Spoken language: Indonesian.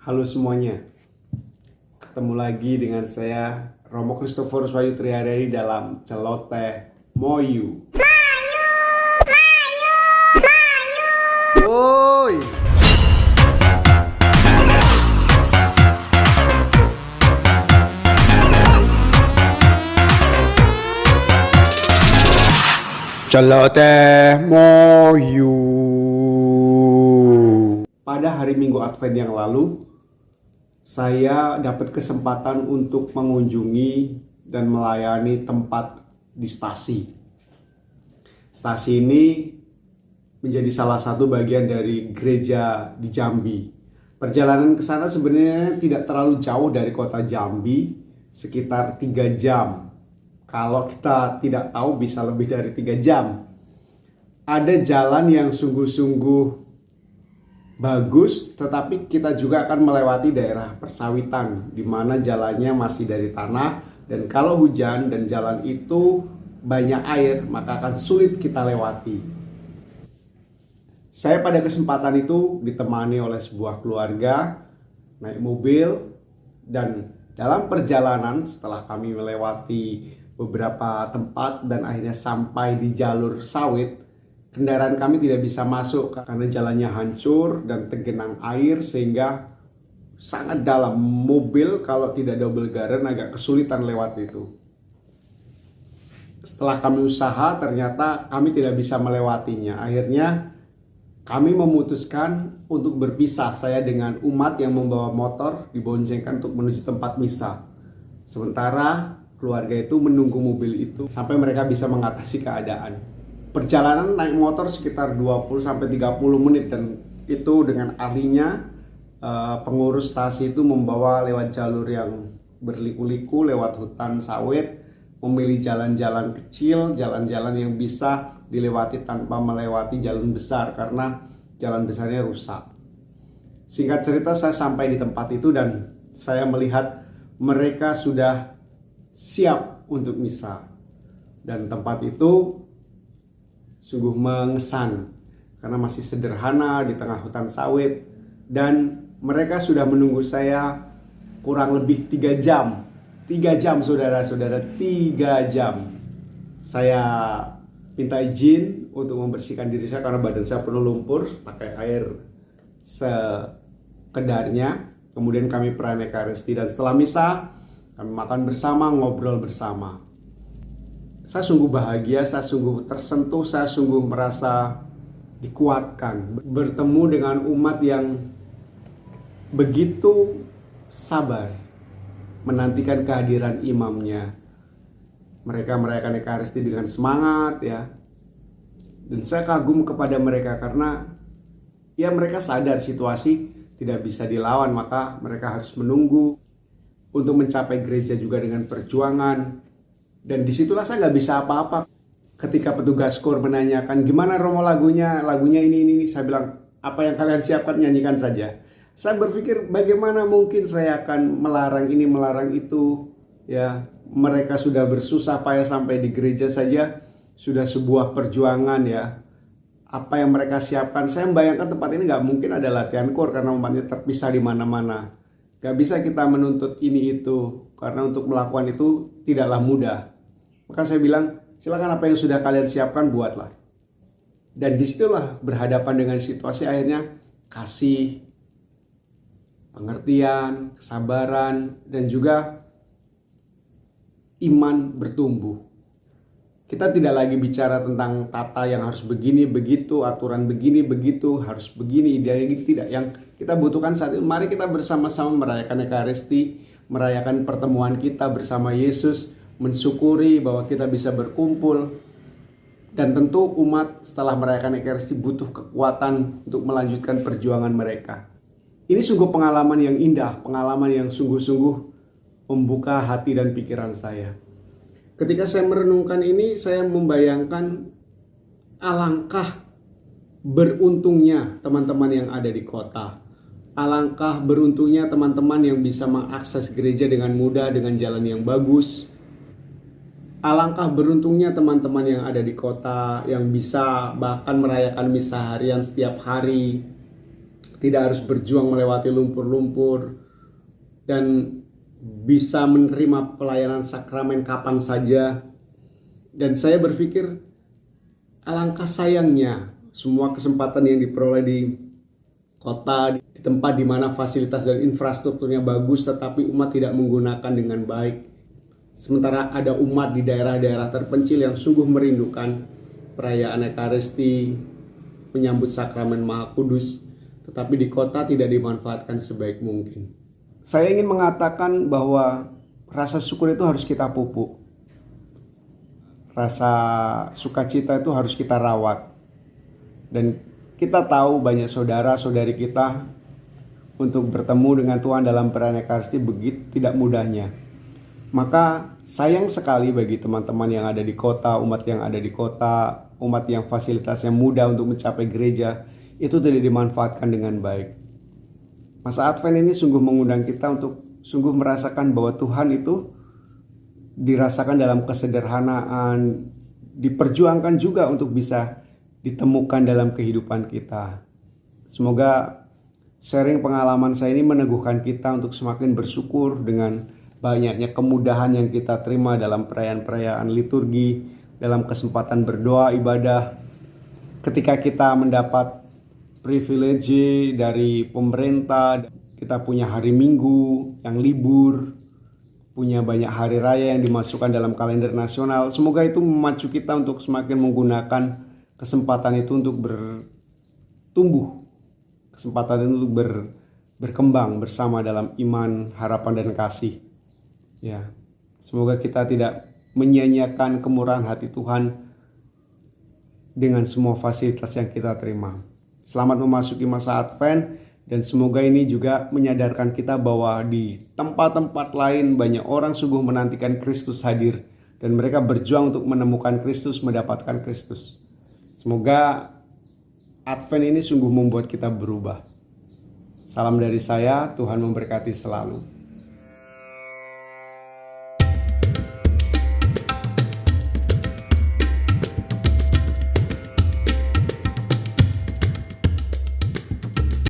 Halo semuanya, ketemu lagi dengan saya Romo Kristoforus Wahyu Triadari dalam Celoteh Moyu. Woi, Celoteh Moyu. Pada hari Minggu Advent yang lalu, saya dapat kesempatan untuk mengunjungi dan melayani tempat di stasi. Stasi ini menjadi salah satu bagian dari gereja di Jambi. Perjalanan ke sana sebenarnya tidak terlalu jauh dari kota Jambi, sekitar 3 jam. Kalau kita tidak tahu bisa lebih dari 3 jam. Ada jalan yang sungguh-sungguh bagus, tetapi kita juga akan melewati daerah persawitan di mana jalannya masih dari tanah, dan kalau hujan dan jalan itu banyak air maka akan sulit kita lewati. Saya pada kesempatan itu ditemani oleh sebuah keluarga naik mobil, dan dalam perjalanan setelah kami melewati beberapa tempat dan akhirnya sampai di jalur sawit, kendaraan kami tidak bisa masuk karena jalannya hancur dan tergenang air sehingga sangat dalam. Mobil kalau tidak double garen agak kesulitan lewat itu. Setelah kami usaha ternyata kami tidak bisa melewatinya. Akhirnya kami memutuskan untuk berpisah, saya dengan umat yang membawa motor diboncengkan untuk menuju tempat misa. Sementara keluarga itu menunggu mobil itu sampai mereka bisa mengatasi keadaan. Perjalanan naik motor sekitar 20-30 menit, dan itu dengan ahlinya pengurus stasi itu membawa lewat jalur yang berliku-liku, lewat hutan sawit, memilih jalan-jalan kecil, jalan-jalan yang bisa dilewati tanpa melewati jalan besar karena jalan besarnya rusak. Singkat cerita, saya sampai di tempat itu dan saya melihat mereka sudah siap untuk misa, dan tempat itu sungguh mengesan karena masih sederhana di tengah hutan sawit, dan mereka sudah menunggu saya kurang lebih 3 jam. 3 jam saudara-saudara, 3 jam. Saya minta izin untuk membersihkan diri saya karena badan saya penuh lumpur, pakai air sekedarnya. Kemudian kami perayaan Ekaristi, dan setelah misa kami makan bersama, ngobrol bersama. Saya sungguh bahagia, saya sungguh tersentuh, saya sungguh merasa dikuatkan. Bertemu dengan umat yang begitu sabar menantikan kehadiran imamnya. Mereka merayakan Ekaristi dengan semangat ya. Dan saya kagum kepada mereka karena ya mereka sadar situasi tidak bisa dilawan, maka mereka harus menunggu untuk mencapai gereja juga dengan perjuangan. Dan disitulah saya nggak bisa apa-apa. Ketika petugas kor menanyakan, gimana Romo lagunya ini. Saya bilang, apa yang kalian siapkan nyanyikan saja. Saya berpikir bagaimana mungkin saya akan melarang ini, melarang itu. Ya, mereka sudah bersusah payah sampai di gereja saja. Sudah sebuah perjuangan ya. Apa yang mereka siapkan, saya membayangkan tempat ini nggak mungkin ada latihan kor karena umatnya terpisah di mana-mana. Gak bisa kita menuntut ini itu, karena untuk melakukan itu tidaklah mudah. Maka saya bilang, silakan apa yang sudah kalian siapkan buatlah. Dan disitulah berhadapan dengan situasi, akhirnya kasih, pengertian, kesabaran, dan juga iman bertumbuh. Kita tidak lagi bicara tentang tata yang harus begini, begitu, aturan begini, begitu, harus begini, idealnya gitu, tidak. Yang kita butuhkan saat ini, mari kita bersama-sama merayakan Ekaristi, merayakan pertemuan kita bersama Yesus, mensyukuri bahwa kita bisa berkumpul. Dan tentu umat setelah merayakan Ekaristi butuh kekuatan untuk melanjutkan perjuangan mereka. Ini sungguh pengalaman yang indah, pengalaman yang sungguh-sungguh membuka hati dan pikiran saya. Ketika saya merenungkan ini, saya membayangkan alangkah beruntungnya teman-teman yang ada di kota. Alangkah beruntungnya teman-teman yang bisa mengakses gereja dengan mudah, dengan jalan yang bagus. Alangkah beruntungnya teman-teman yang ada di kota yang bisa bahkan merayakan misa harian setiap hari. tidak harus berjuang melewati lumpur-lumpur, dan bisa menerima pelayanan sakramen kapan saja. Dan saya berpikir alangkah sayangnya semua kesempatan yang diperoleh di kota, di tempat di mana fasilitas dan infrastrukturnya bagus, tetapi umat tidak menggunakan dengan baik. Sementara ada umat di daerah-daerah terpencil yang sungguh merindukan perayaan Ekaristi, menyambut sakramen Maha Kudus, tetapi di kota tidak dimanfaatkan sebaik mungkin. Saya ingin mengatakan bahwa rasa syukur itu harus kita pupuk. Rasa sukacita itu harus kita rawat. Dan kita tahu banyak saudara-saudari kita untuk bertemu dengan Tuhan dalam perayaan Ekaristi begitu tidak mudahnya. Maka sayang sekali bagi teman-teman yang ada di kota, umat yang ada di kota, umat yang fasilitasnya mudah untuk mencapai gereja, itu tidak dimanfaatkan dengan baik. Masa Advent ini sungguh mengundang kita untuk sungguh merasakan bahwa Tuhan itu dirasakan dalam kesederhanaan, diperjuangkan juga untuk bisa ditemukan dalam kehidupan kita. Semoga sharing pengalaman saya ini meneguhkan kita untuk semakin bersyukur dengan banyaknya kemudahan yang kita terima dalam perayaan-perayaan liturgi, dalam kesempatan berdoa, ibadah. Ketika kita mendapat privilege dari pemerintah, kita punya hari Minggu yang libur, punya banyak hari raya yang dimasukkan dalam kalender nasional. Semoga itu memacu kita untuk semakin menggunakan kesempatan itu untuk bertumbuh, kesempatan itu untuk berkembang bersama dalam iman, harapan, dan kasih. Ya, semoga kita tidak menyia-nyiakan kemurahan hati Tuhan dengan semua fasilitas yang kita terima. Selamat memasuki masa Advent, dan semoga ini juga menyadarkan kita bahwa di tempat-tempat lain banyak orang sungguh menantikan Kristus hadir, dan mereka berjuang untuk menemukan Kristus, mendapatkan Kristus. Semoga Advent ini sungguh membuat kita berubah. Salam dari saya, Tuhan memberkati selalu.